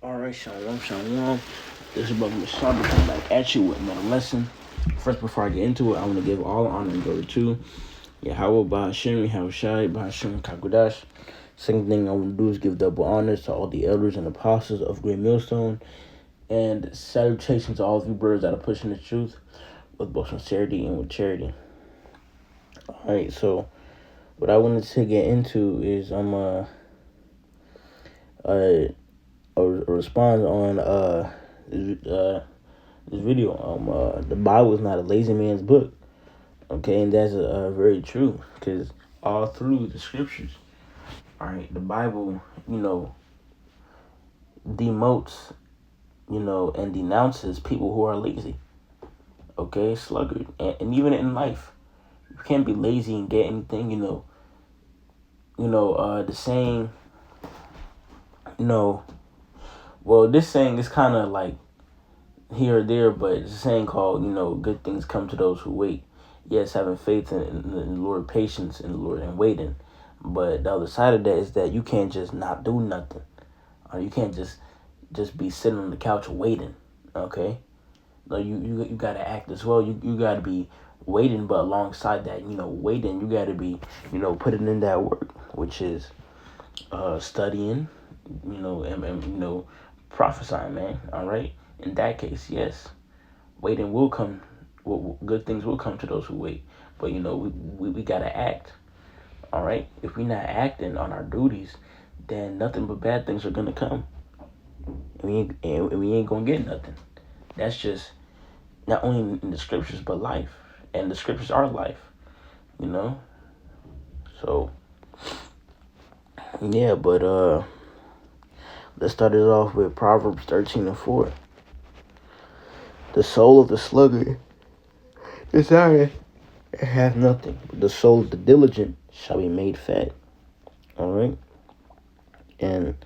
All right, Shalom, Shalom. This is Brother Mashab coming back at you with another lesson. First, before I get into it, I want to give all honor and glory to Yahweh, Bahashim, Yahushai, Bahashim, Kagudash. Second thing I want to do is give double honors to all the elders and apostles of Great Millstone. And salutations to all of you brothers that are pushing the truth with both sincerity and with charity. All right, so what I wanted to get into is a response on this video. The Bible is not a lazy man's book. Okay, and that's very true because all through the scriptures, all right, the Bible, demotes, and denounces people who are lazy. Okay, sluggard, and even in life, you can't be lazy and get anything. The saying, well, this saying is kind of like here or there, but it's a saying called, good things come to those who wait. Yes, having faith in the Lord, patience in the Lord, and waiting. But the other side of that is that you can't just not do nothing. Or you can't just be sitting on the couch waiting. Okay? No, you got to act as well. You got to be waiting, but alongside that, waiting, you got to be, putting in that work, which is studying, and prophesying, man. All right? In that case, yes, waiting will come. Good things will come to those who wait. But we gotta act. All right. If we not acting on our duties, then nothing but bad things are gonna come. And we ain't gonna get nothing. That's just not only in the scriptures but life, and the scriptures are life. So yeah, but let's start it off with Proverbs 13:4. The soul of the sluggard desireth and hath nothing, but the soul of the diligent shall be made fat. All right, and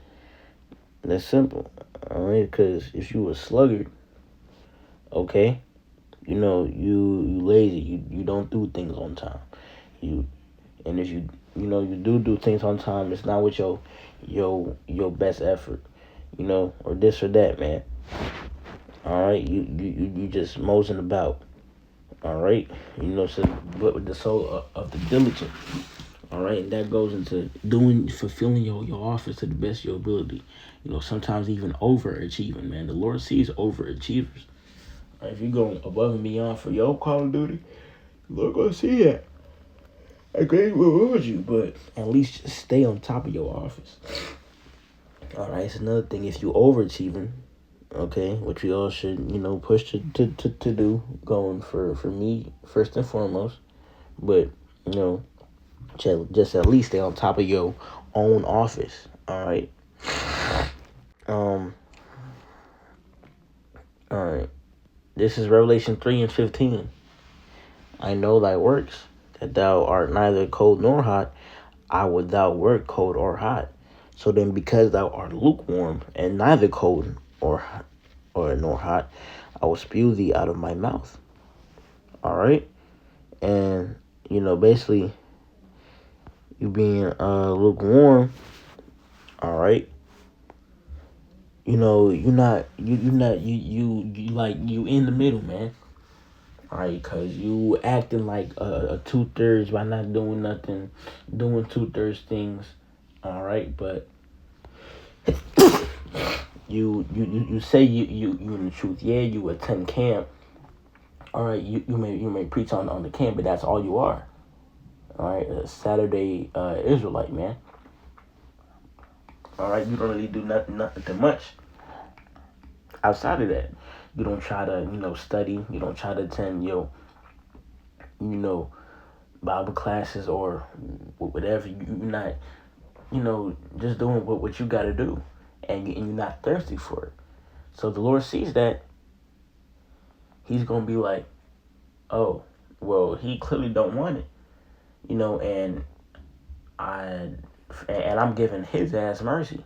that's simple. All right, because if you a sluggard, okay, you lazy, you don't do things on time. And if you do things on time, it's not with your best effort, or this or that, man. All right, you just moseying about. All right, so but with the soul of the diligent. All right, and that goes into fulfilling your office to the best of your ability. Sometimes even overachieving, man. The Lord sees overachievers. Right, if you go above and beyond for your call of duty, the Lord gonna see that. I agree with you, but at least just stay on top of your office. All right, it's another thing if you overachieving, okay, which we all should, push to do, going for me first and foremost, but just at least stay on top of your own office. All right. All right. This is Revelation 3:15. I know thy works, that thou art neither cold nor hot. I would thou wert cold or hot. So then, because thou art lukewarm and neither cold or nor hot, I will spew thee out of my mouth. All right, and basically, you being lukewarm. All right. You're not you like you in the middle, man. All right, cause you acting like a 2/3 by not doing nothing, doing 2/3 things. All right, but you say you in the truth. Yeah, you attend camp. All right, you may preach on the camp, but that's all you are. All right, a Saturday Israelite, man. All right, you don't really do nothing much outside of that. You don't try to study. You don't try to attend Bible classes or whatever. You're not just doing what you got to do, and you're not thirsty for it. So the Lord sees that. He's gonna be like, oh, well, he clearly don't want it, and I'm giving his ass mercy,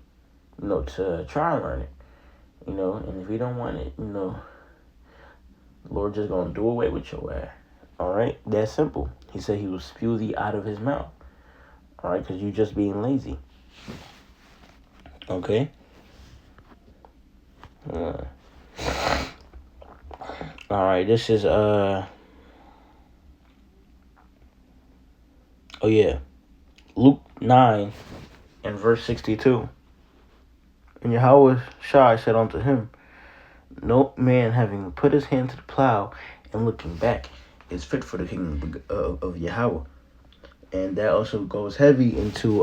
to try and learn it, and if he don't want it, the Lord just gonna do away with your ass. All right, that's simple. He said he will spew thee out of his mouth. All right, because you just being lazy. Okay. All right, this is oh yeah, Luke 9 and verse 62. And Yahweh Shai said unto him, no man having put his hand to the plow and looking back is fit for the kingdom of Yahweh. And that also goes heavy into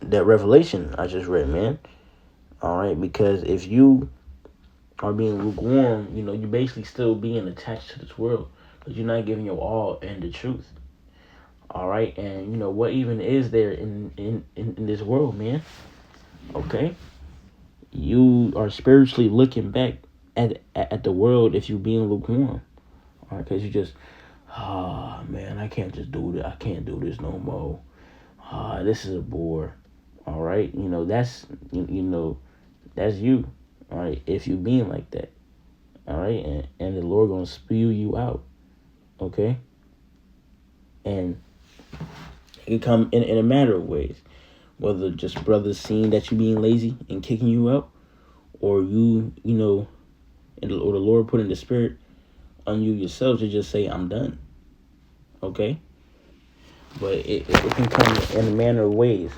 that revelation I just read, man. All right, because if you are being lukewarm, you're basically still being attached to this world, but you're not giving your all in the truth. All right, and what even is there in this world, man? Okay, you are spiritually looking back at the world if you're being lukewarm. All right, because you just, man, I can't just do this. I can't do this no more. This is a bore. All right, that's that's you. All right, if you being like that. All right, and the Lord gonna spew you out. Okay, and it can come in a matter of ways, whether just brothers seeing that you being lazy and kicking you out, or or the Lord putting the spirit on you yourself to just say, I'm done. Okay, but it can come in a manner of ways,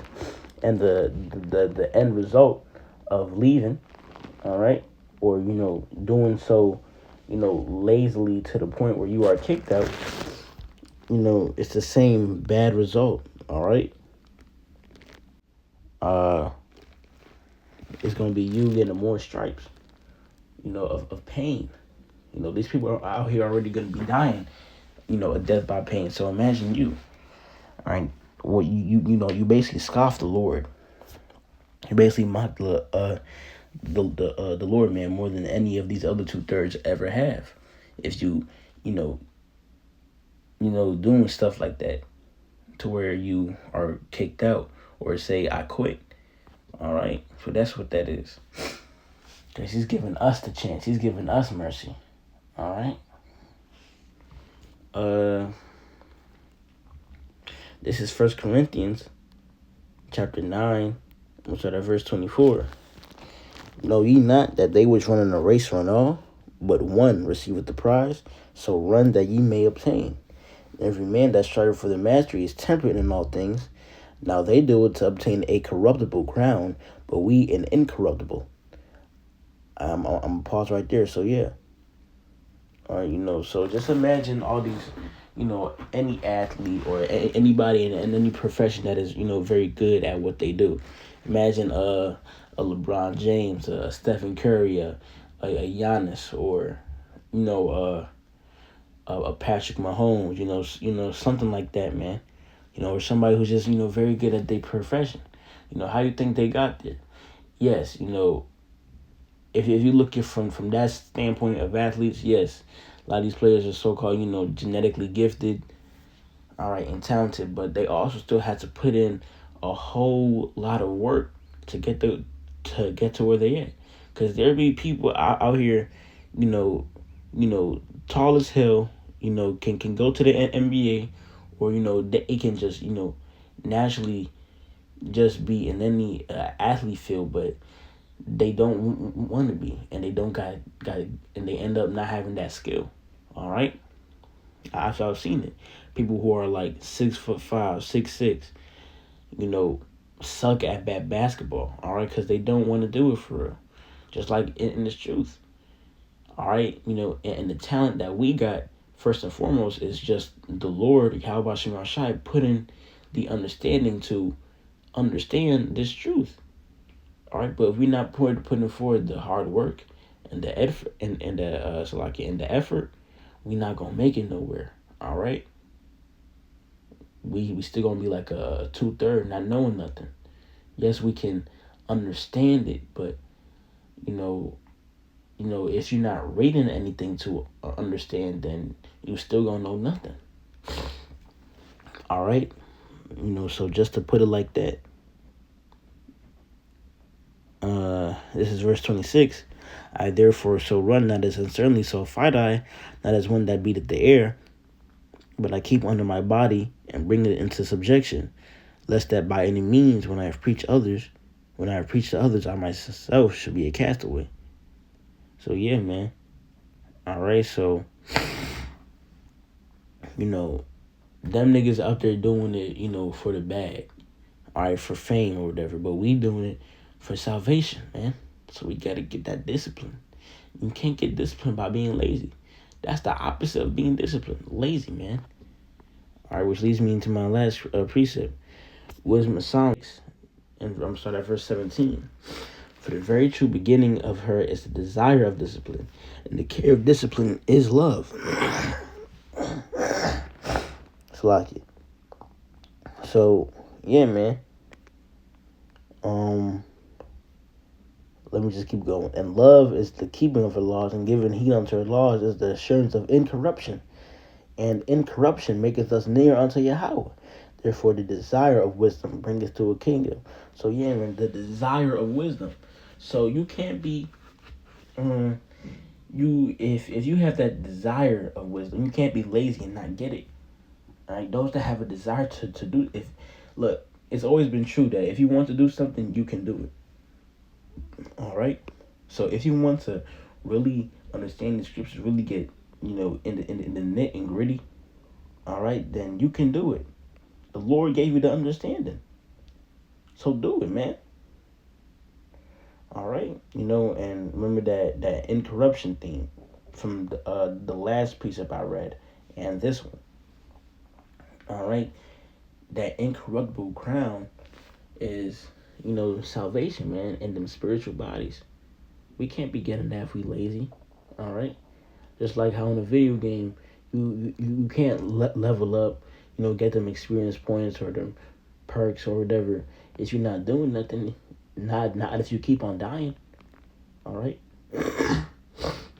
and the end result of leaving, all right, or doing so, lazily to the point where you are kicked out, it's the same bad result. All right, it's gonna be you getting more stripes, of pain. These people are out here already gonna be dying, a death by pain. So imagine you. All right, well, you basically scoff the Lord. You basically mock the Lord, man, more than any of these other 2/3 ever have. If you doing stuff like that, to where you are kicked out or say I quit. All right, so that's what that is. Because He's giving us the chance. He's giving us mercy. All right. This is 1 Corinthians chapter 9. We'll start at verse 24. Know ye not that they which run in a race run all, but one receiveth the prize? So run that ye may obtain. Every man that striveth for the mastery is temperate in all things. Now they do it to obtain a corruptible crown, but we an incorruptible. I'm gonna pause right there. So yeah. All right, so just imagine all these, any athlete or anybody in any profession that is, very good at what they do. Imagine a LeBron James, a Stephen Curry, a Giannis, or a Patrick Mahomes, something like that, man. Or somebody who's just very good at their profession. How you think they got there? Yes, if you look at from that standpoint of athletes, yes, a lot of these players are so-called, genetically gifted, all right, and talented, but they also still had to put in a whole lot of work to get to where they at. Because there be people out here, tall as hell, can go to the NBA, or they can just naturally just be in any athlete field, but they don't want to be, and they don't got and they end up not having that skill. All right, I've seen it. People who are like 6'5", 6'6", suck at basketball. All right, because they don't want to do it for real. Just like in this truth. All right, and the talent that we got first and foremost is just the Lord, Yahweh Shai Shai, putting the understanding to understand this truth. All right, but if we're not putting forward the hard work and the effort and the effort, we're not gonna make it nowhere. All right, we still gonna be like a 2/3, not knowing nothing. Yes, we can understand it, but if you're not reading anything to understand, then you still gonna know nothing. All right, so just to put it like that. This is verse 26. I therefore so run, not as uncertainly, so fight I, not as one that beateth the air, but I keep under my body and bring it into subjection, lest that by any means, when I have preached to others, I myself should be a castaway. So yeah, man. All right, so them niggas out there doing it, for the bag, all right, for fame or whatever. But we doing it for salvation, man. So we gotta get that discipline. You can't get disciplined by being lazy. That's the opposite of being disciplined. Lazy, man. All right, which leads me into my last precept. Wisdom of Psalms, and I'm starting at verse 17. For the very true beginning of her is the desire of discipline, and the care of discipline is love. Slack it. So, yeah, man. Let me just keep going. And love is the keeping of her laws, and giving heed unto her laws is the assurance of incorruption. And incorruption maketh us near unto Yahweh. Therefore, the desire of wisdom bringeth to a kingdom. So, yeah, man, the desire of wisdom. So you can't be, if you have that desire of wisdom, you can't be lazy and not get it. All right, those that have a desire to do, look, it's always been true that if you want to do something, you can do it. All right, so if you want to really understand the scriptures, really get in the nit and gritty, all right, then you can do it. The Lord gave you the understanding, so do it, man. All right, and remember that incorruption theme from the last precept I read, and this one. All right, that incorruptible crown is salvation, man, in them spiritual bodies. We can't be getting that if we lazy. All right, just like how in a video game you can't level up, get them experience points or them perks or whatever if you're not doing nothing. Not if you keep on dying. All right.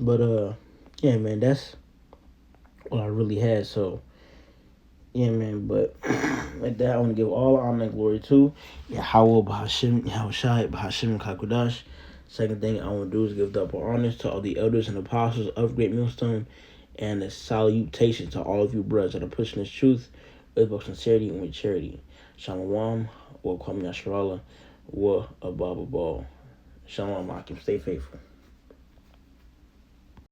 But yeah, man, that's what I really had. So yeah, man. But like that, I want to give all honor and glory to Yahweh Bahashim, Yahweh Shai Bahashim Kakudash. Second thing I want to do is give double honors to all the elders and apostles of Great Millstone, and a salutation to all of you brothers that are pushing this truth with both sincerity and with charity. Shalom, wa kwam yasharallah, wa ababa ball. Shalom, Akim. Stay faithful.